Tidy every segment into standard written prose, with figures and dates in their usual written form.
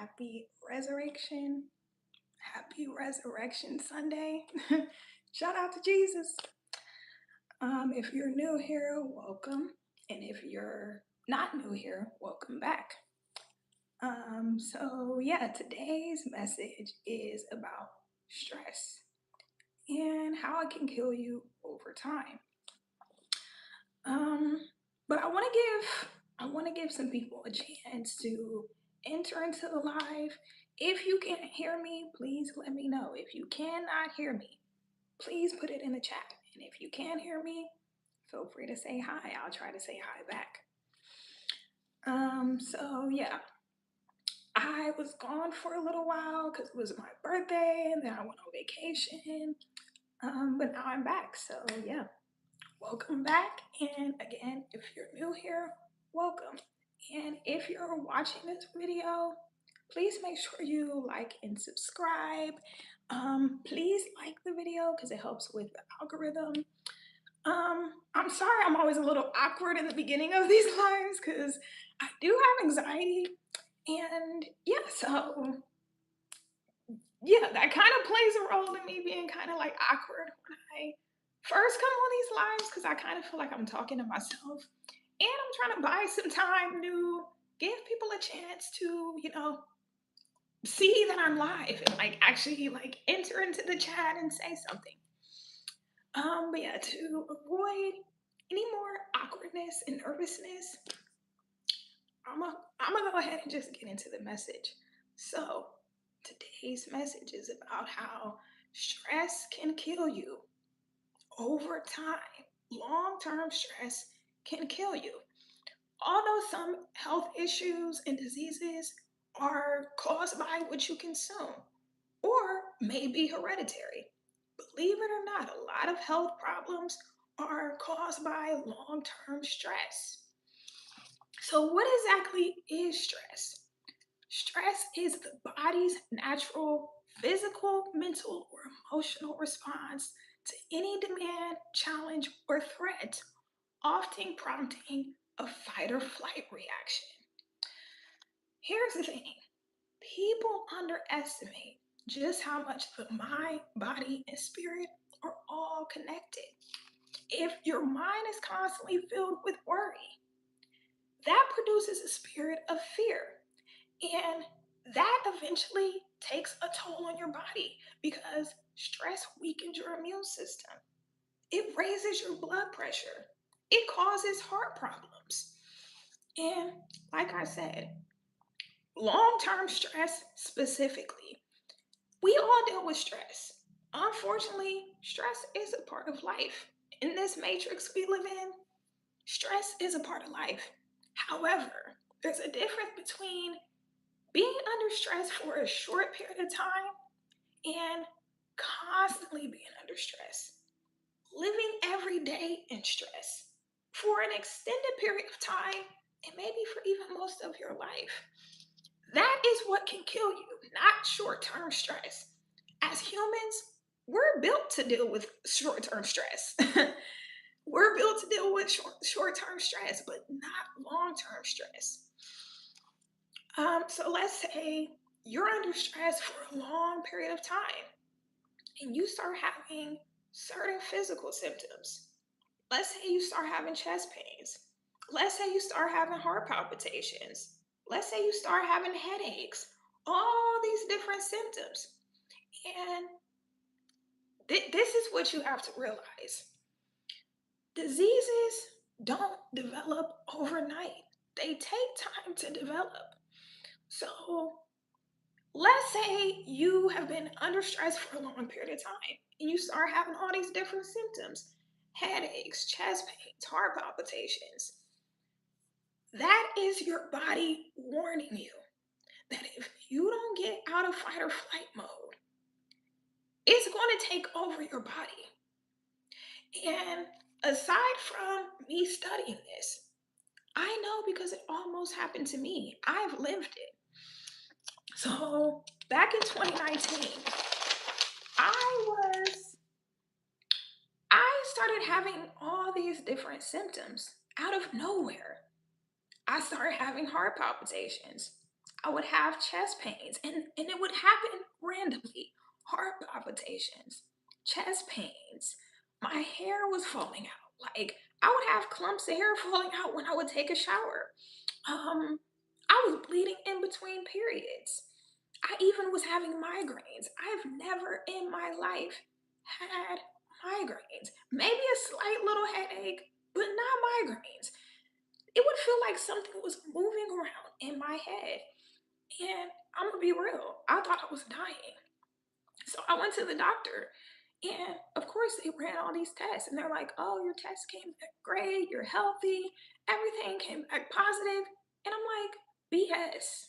happy resurrection. Happy Resurrection Sunday. Shout out to Jesus. If you're new here, welcome. And if you're not new here, welcome back. So today's message is about stress and how it can kill you over time. Um, but I want to give some people a chance to enter into the live. If you can't hear me, please let me know. If you cannot hear me, please put it in the chat. And if you can hear me, feel free to say hi. I'll try to say hi back. So I was gone for a little while because it was my birthday and then I went on vacation. But now I'm back. So welcome back. And again, if you're new here, welcome. And if you're watching this video, please make sure you like and subscribe. Please like the video because it helps with the algorithm. I'm sorry I'm always a little awkward in the beginning of these lives because I do have anxiety. And that kind of plays a role in me being kind of like awkward when I first come on these lives because I kind of feel like I'm talking to myself and I'm trying to buy some time to give people a chance to, see that I'm live and like actually like enter into the chat and say something. But to avoid any more awkwardness and nervousness, I'm gonna go ahead and just get into the message. So today's message is about how stress can kill you over time. Long-term stress can kill you. Although some health issues and diseases are caused by what you consume or may be hereditary. Believe it or not, a lot of health problems are caused by long-term stress. So, what exactly is stress? Stress is the body's natural physical, mental, or emotional response to any demand, challenge, or threat, often prompting a fight or flight reaction. Here's the thing, people underestimate just how much the mind, body, and spirit are all connected. If your mind is constantly filled with worry, that produces a spirit of fear. And that eventually takes a toll on your body because stress weakens your immune system. It raises your blood pressure. It causes heart problems. And like I said, long term stress specifically, we all deal with stress. Unfortunately, stress is a part of life. In this matrix we live in, stress is a part of life. However, there's a difference between being under stress for a short period of time and constantly being under stress. Living every day in stress for an extended period of time and maybe for even most of your life. That is what can kill you, not short term stress. As humans, we're built to deal with short term stress. We're built to deal with short term stress, but not long term stress. So let's say you're under stress for a long period of time and you start having certain physical symptoms. Let's say you start having chest pains. Let's say you start having heart palpitations. Let's say you start having headaches. All these different symptoms. And this is what you have to realize. Diseases don't develop overnight. They take time to develop. So let's say you have been under stress for a long period of time and you start having all these different symptoms, headaches, chest pains, heart palpitations. That is your body warning you that if you don't get out of fight or flight mode, it's going to take over your body. And aside from me studying this, I know because it almost happened to me. I've lived it. So back in 2019, I started having all these different symptoms out of nowhere. I started having heart palpitations. I would have chest pains, and it would happen randomly. Heart palpitations, chest pains. My hair was falling out. Like I would have clumps of hair falling out when I would take a shower. Um, I was bleeding in between periods. I even was having migraines. I've never in my life had migraines. Maybe a slight little headache, but not migraines. It would feel like something was moving around in my head. And I'm gonna be real, I thought I was dying. So I went to the doctor, and of course, they ran all these tests, and they're like, oh, your test came back great, you're healthy, everything came back positive. And I'm like, BS.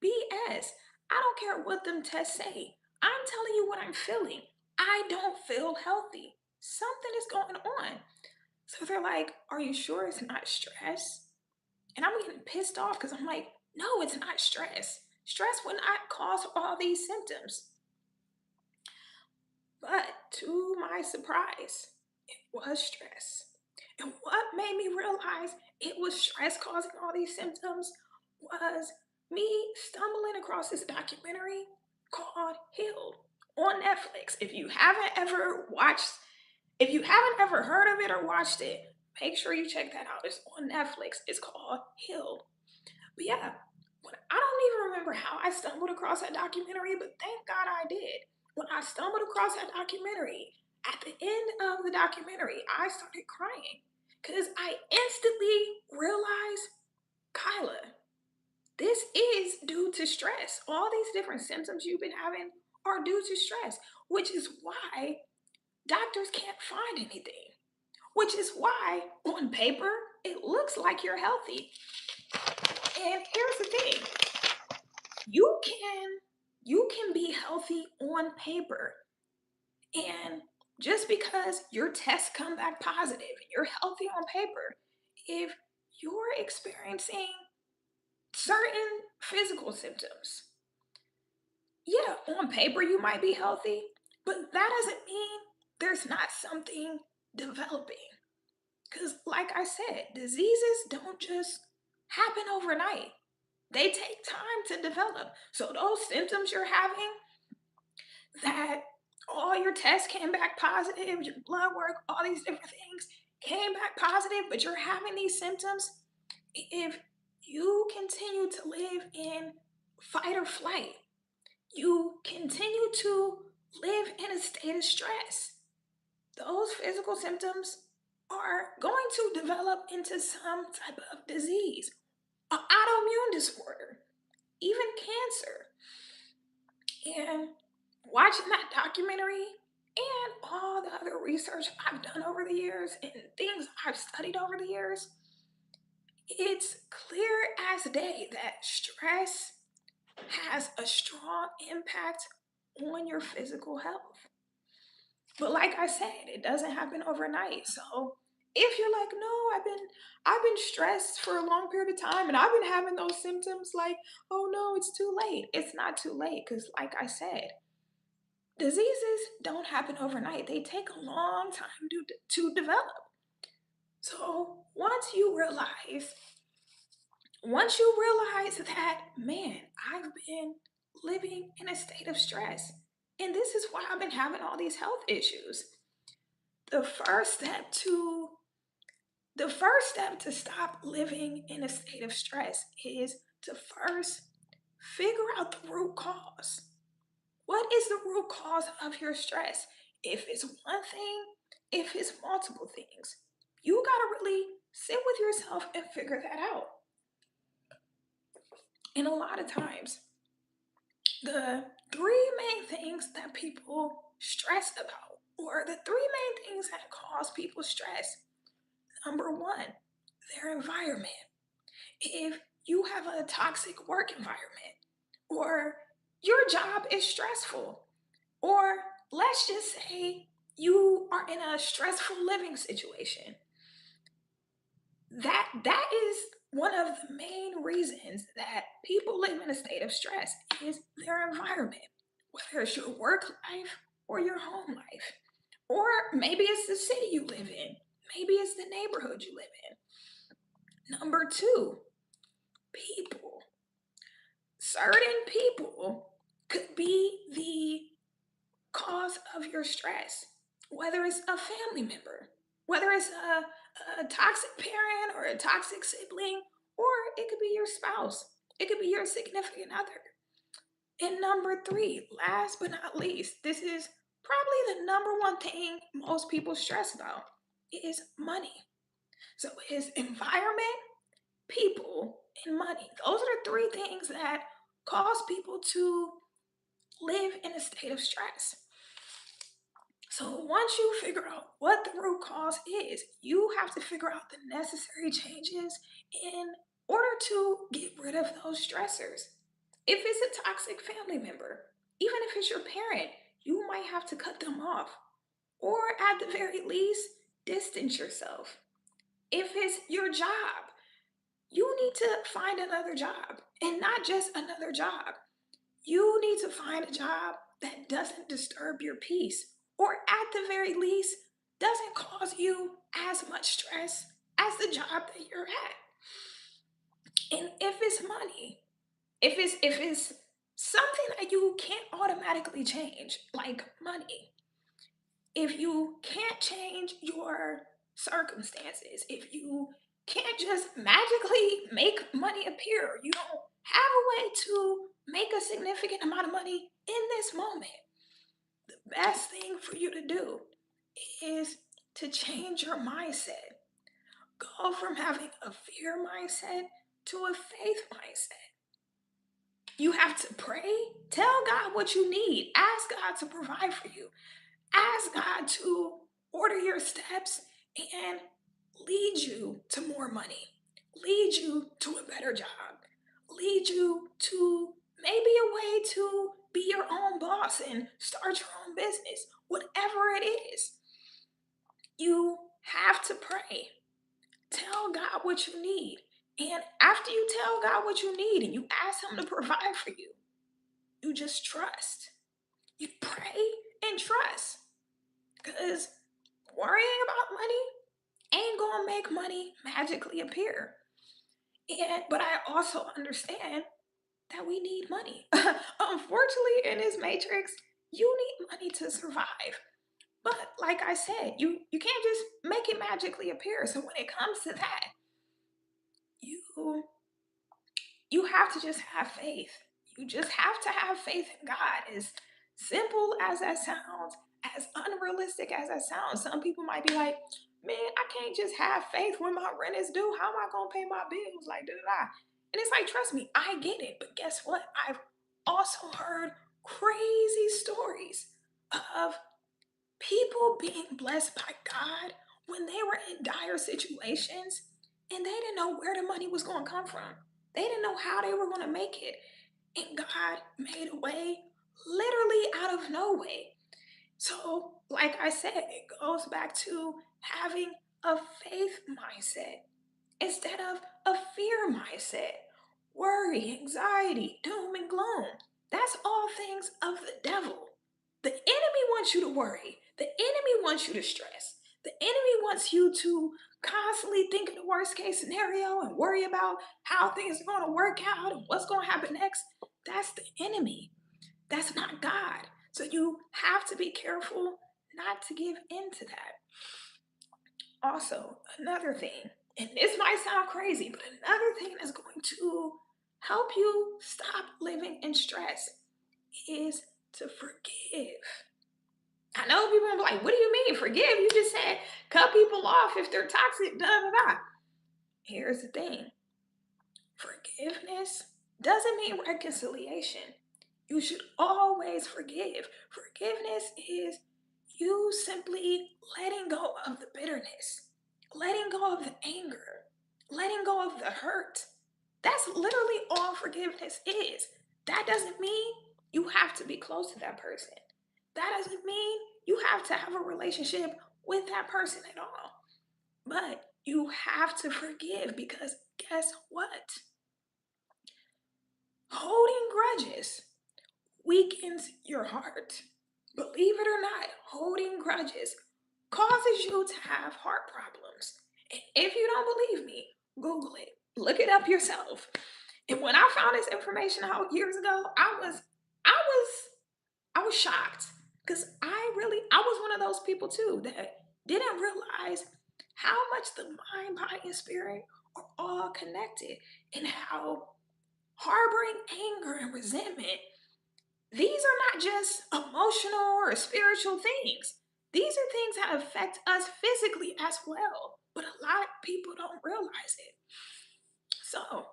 BS. I don't care what them tests say. I'm telling you what I'm feeling. I don't feel healthy. Something is going on. So they're like, are you sure it's not stress? And I'm getting pissed off because I'm like, no, it's not stress. Stress would not cause all these symptoms. But to my surprise, it was stress. And what made me realize it was stress causing all these symptoms was me stumbling across this documentary called Healed on Netflix. If you haven't ever heard of it or watched it, make sure you check that out. It's on Netflix. It's called Healed. But yeah, I don't even remember how I stumbled across that documentary, but thank God I did. When I stumbled across that documentary, at the end of the documentary, I started crying because I instantly realized, Kyla, this is due to stress. All these different symptoms you've been having are due to stress, which is why doctors can't find anything, which is why on paper it looks like you're healthy. And here's the thing, you can you can be healthy on paper, and just because your tests come back positive and you're healthy on paper, if you're experiencing certain physical symptoms, yeah, on paper you might be healthy, but that doesn't mean there's not something developing. Because like I said, diseases don't just happen overnight. They take time to develop. So those symptoms you're having, that all your tests came back positive, your blood work, all these different things came back positive, but you're having these symptoms. If you continue to live in fight or flight, you continue to live in a state of stress, those physical symptoms are going to develop into some type of disease, an autoimmune disorder, even cancer. And watching that documentary and all the other research I've done over the years and things I've studied over the years, it's clear as day that stress has a strong impact on your physical health. But like I said, it doesn't happen overnight. So if you're like, no, I've been stressed for a long period of time and I've been having those symptoms, like, oh no, it's too late. It's not too late because like I said, diseases don't happen overnight. They take a long time to develop. So once you realize that, man, I've been living in a state of stress, and this is why I've been having all these health issues. The first step to the first step to stop living in a state of stress is to first figure out the root cause. What is the root cause of your stress? If it's one thing, if it's multiple things, you gotta really sit with yourself and figure that out. And a lot of times, the three main things that people stress about, or the three main things that cause people stress, number one, their environment. If you have a toxic work environment, or your job is stressful, or let's just say you are in a stressful living situation, that is one of the main reasons that people live in a state of stress is their environment, whether it's your work life or your home life, or maybe it's the city you live in, maybe it's the neighborhood you live in. Number two, people. certain people could be the cause of your stress, whether it's a family member, whether it's a toxic parent or a toxic sibling, or it could be your spouse, it could be your significant other. And number three, last but not least, this is probably the number one thing most people stress about is money. So it's environment, people, and money. Those are the three things that cause people to live in a state of stress. So once you figure out what the root cause is, you have to figure out the necessary changes in order to get rid of those stressors. If it's a toxic family member, even if it's your parent, you might have to cut them off. Or at the very least, distance yourself. If it's your job, you need to find another job, and not just another job. You need to find a job that doesn't disturb your peace, or at the very least, doesn't cause you as much stress as the job that you're at. And if it's money, if it's something that you can't automatically change, like money, if you can't change your circumstances, if you can't just magically make money appear, you don't have a way to make a significant amount of money in this moment, the best thing for you to do is to change your mindset. Go from having a fear mindset to a faith mindset. You have to pray, tell God what you need, ask God to provide for you, ask God to order your steps and lead you to more money, lead you to a better job, lead you to maybe a way to be your own boss and start your own business, whatever it is. You have to pray. Tell God what you need. And after you tell God what you need and you ask Him to provide for you, you just trust. You pray and trust. Because worrying about money ain't gonna make money magically appear. But I also understand that we need money. Unfortunately, in this matrix, you need money to survive. But like I said, you can't just make it magically appear. So when it comes to that, you you have to just have faith. You just have to have faith in God. As simple as that sounds, as unrealistic as that sounds, some people might be like, man, I can't just have faith when my rent is due. How am I going to pay my bills? Like, da da da. And it's like, trust me, I get it. But guess what? I've also heard crazy stories of people being blessed by God when they were in dire situations and they didn't know where the money was going to come from. They didn't know how they were going to make it. And God made a way literally out of no way. So, like I said, it goes back to having a faith mindset instead of a fear mindset. Worry, anxiety, doom, and gloom. That's all things of the devil. The enemy wants you to worry. The enemy wants you to stress. The enemy wants you to constantly think of the worst case scenario and worry about how things are going to work out and what's going to happen next. That's the enemy. That's not God. So you have to be careful not to give in to that. Also, another thing, and this might sound crazy, but another thing that's going to help you stop living in stress is to forgive. I know people are like, what do you mean forgive? You just said cut people off if they're toxic, da da da. Here's the thing, forgiveness doesn't mean reconciliation. You should always forgive. Forgiveness is you simply letting go of the bitterness, letting go of the anger, letting go of the hurt. That's literally all forgiveness is. That doesn't mean you have to be close to that person. That doesn't mean you have to have a relationship with that person at all. But you have to forgive because guess what? Holding grudges weakens your heart. Believe it or not, holding grudges causes you to have heart problems. And if you don't believe me, Google it, look it up yourself. And when I found this information out years ago, I was I was shocked because I was one of those people too that didn't realize how much the mind, body, and spirit are all connected, and how harboring anger and resentment, these are not just emotional or spiritual things. These are things that affect us physically as well, but a lot of people don't realize it. So,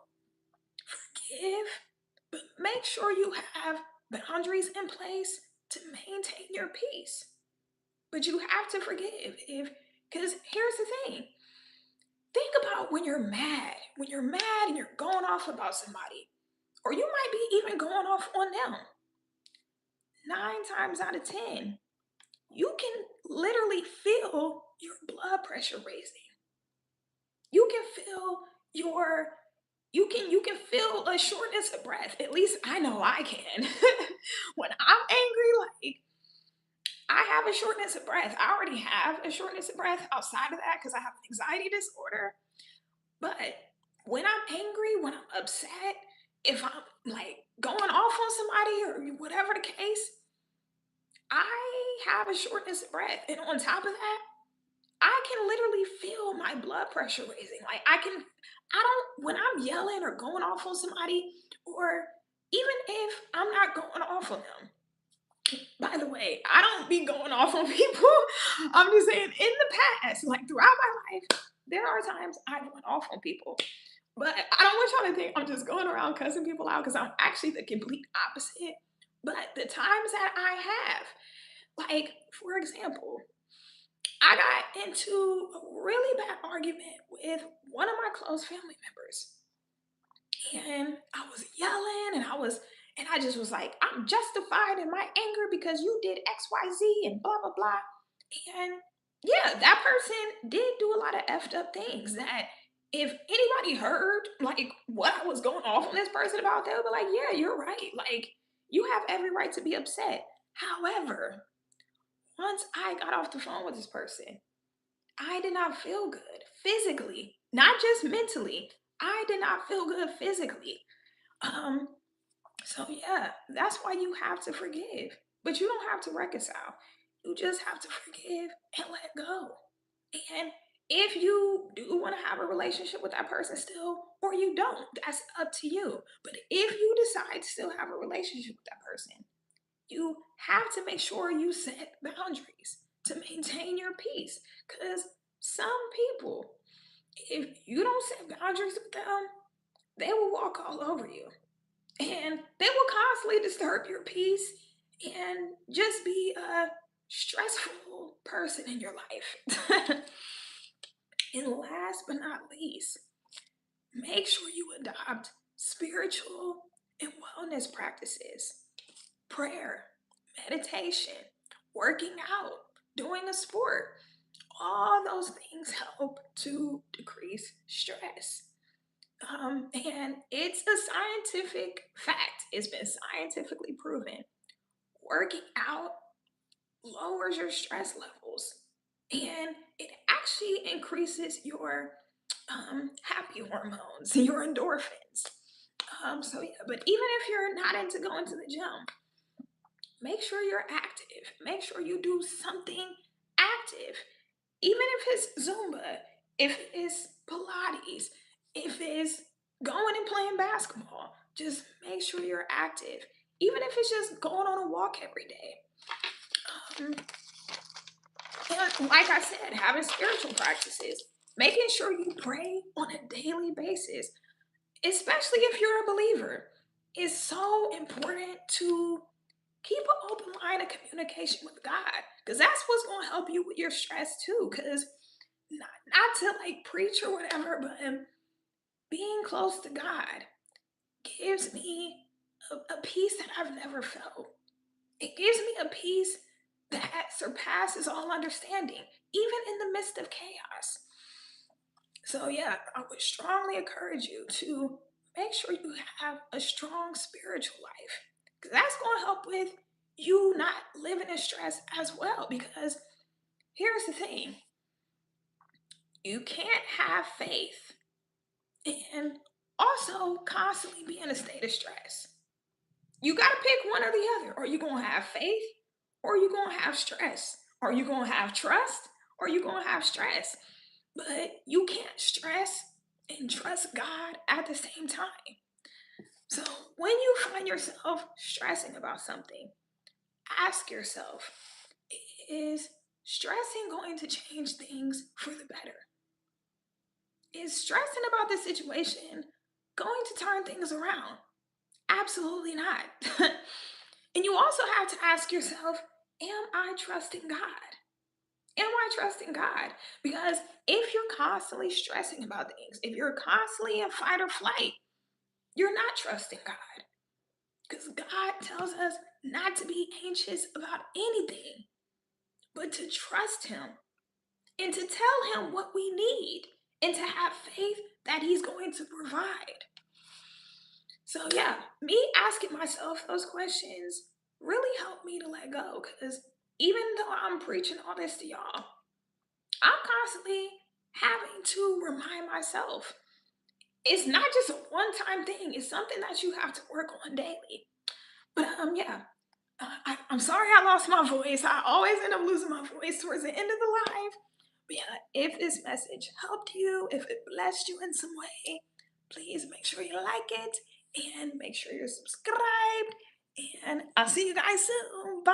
forgive, but make sure you have boundaries in place to maintain your peace. But you have to forgive if because here's the thing. Think about when you're mad and you're going off about somebody, or you might be even going off on them. 9 times out of 10, you can literally feel your blood pressure raising. You can feel your you can feel a shortness of breath. At least I know I can. When I'm angry, like I have a shortness of breath. I already have a shortness of breath outside of that because I have an anxiety disorder. But when I'm angry, when I'm upset, if I'm like going off on somebody or whatever the case, I have a shortness of breath. And on top of that, I can literally feel my blood pressure raising. I don't, when I'm yelling or going off on somebody, or even if I'm not going off on them, by the way, I don't be going off on people. I'm just saying, in the past, like throughout my life, there are times I went off on people. But I don't want y'all to think I'm just going around cussing people out because I'm actually the complete opposite. But the times that I have, like, for example, I got into a really bad argument with one of my close family members. And I was yelling and I just was like, I'm justified in my anger because you did XYZ and blah, blah, blah. And yeah, that person did do a lot of effed up things that if anybody heard like what I was going off on this person about, they would be like, yeah, you're right. Like, you have every right to be upset. However, once I got off the phone with this person, I did not feel good physically, not just mentally. I did not feel good physically. Um, so yeah, that's why you have to forgive. But you don't have to reconcile. You just have to forgive and let go. And if you do want to have a relationship with that person still, or you don't, that's up to you. But if you decide to still have a relationship with that person, you have to make sure you set boundaries to maintain your peace. Because some people, if you don't set boundaries with them, they will walk all over you and they will constantly disturb your peace and just be a stressful person in your life. And last but not least, make sure you adopt spiritual and wellness practices, prayer, meditation, working out, doing a sport. All those things help to decrease stress. And it's a scientific fact. It's been scientifically proven. Working out lowers your stress levels and it actually increases your happy hormones, your endorphins. So yeah, but even if you're not into going to the gym, make sure you're active. Make sure you do something active. Even if it's Zumba, if it's Pilates, if it's going and playing basketball, just make sure you're active. Even if it's just going on a walk every day. Um, and like I said, having spiritual practices, making sure you pray on a daily basis, especially if you're a believer, is so important to keep an open line of communication with God. Because that's what's going to help you with your stress too. Because not to like preach or whatever, but being close to God gives me a peace that I've never felt. It gives me a peace that surpasses all understanding, even in the midst of chaos. So, yeah, I would strongly encourage you to make sure you have a strong spiritual life because that's going to help with you not living in stress as well. Because here's the thing, you can't have faith and also constantly be in a state of stress. You got to pick one or the other. Are you going to have faith or are you going to have stress? Are you going to have trust or are you going to have stress? But you can't stress and trust God at the same time. So when you find yourself stressing about something, ask yourself, is stressing going to change things for the better? Is stressing about the situation going to turn things around? Absolutely not. And you also have to ask yourself, am I trusting God? Am I trusting God? Because if you're constantly stressing about things, if you're constantly in fight or flight, you're not trusting God. Because God tells us not to be anxious about anything, but to trust Him and to tell Him what we need and to have faith that He's going to provide. So, yeah, me asking myself those questions really helped me to let go because even though I'm preaching all this to y'all, I'm constantly having to remind myself it's not just a one time thing, it's something that you have to work on daily. But yeah, I'm sorry I lost my voice. I always end up losing my voice towards the end of the live. But yeah, if this message helped you, if it blessed you in some way, please make sure you like it and make sure you're subscribed. And I'll see you guys soon. Bye.